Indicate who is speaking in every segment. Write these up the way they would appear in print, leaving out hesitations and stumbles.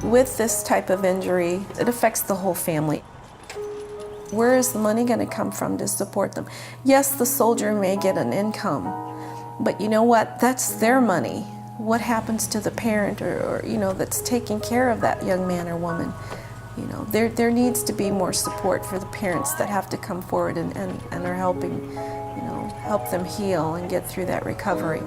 Speaker 1: With this type of injury, it affects the whole family. Where is the money going to come from to support them? Yes, the soldier may get an income, but you know what? That's their money. What happens to the parent or that's taking care of that young man or woman? There needs to be more support for the parents that have to come forward and are helping, help them heal and get through that recovery.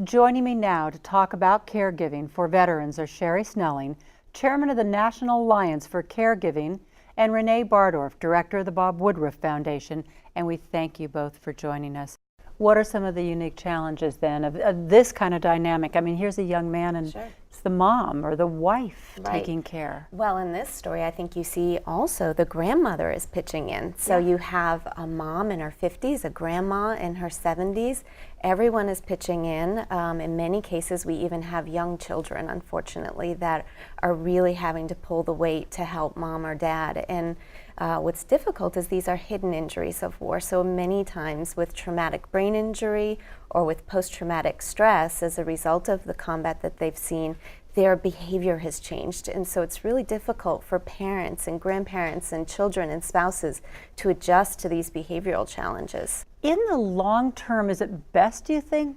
Speaker 2: Joining me now to talk about caregiving for veterans are Sherry Snelling, Chairman of the National Alliance for Caregiving, and Renee Bardorf, Director of the Bob Woodruff Foundation, and we thank you both for joining us. What are some of the unique challenges then of this kind of dynamic? I mean, here's a young man and
Speaker 3: Sure.
Speaker 2: it's the mom or the wife
Speaker 3: Right.
Speaker 2: taking care.
Speaker 3: Well, in this story, I think you see also the grandmother is pitching in. So you have a mom in her 50s, a grandma in her 70s. Everyone is pitching in. In many cases, we even have young children, unfortunately, that are really having to pull the weight to help mom or dad. And what's difficult is these are hidden injuries of war. So many times with traumatic brain injury or with post-traumatic stress as a result of the combat that they've seen, their behavior has changed. And so it's really difficult for parents and grandparents and children and spouses to adjust to these behavioral challenges.
Speaker 2: In the long term, is it best, do you think,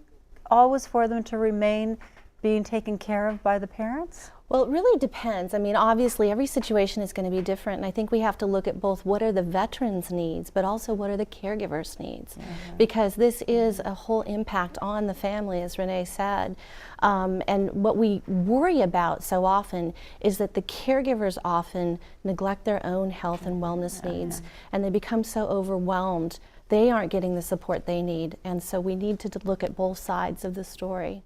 Speaker 2: always for them to remain being taken care of by the parents?
Speaker 4: Well, it really depends. I mean, obviously every situation is going to be different, and I think we have to look at both what are the veterans' needs, but also what are the caregivers' needs, because this is a whole impact on the family, as Renee said. And what we worry about so often is that the caregivers often neglect their own health and wellness needs, and they become so overwhelmed they aren't getting the support they need, and so we need to look at both sides of the story.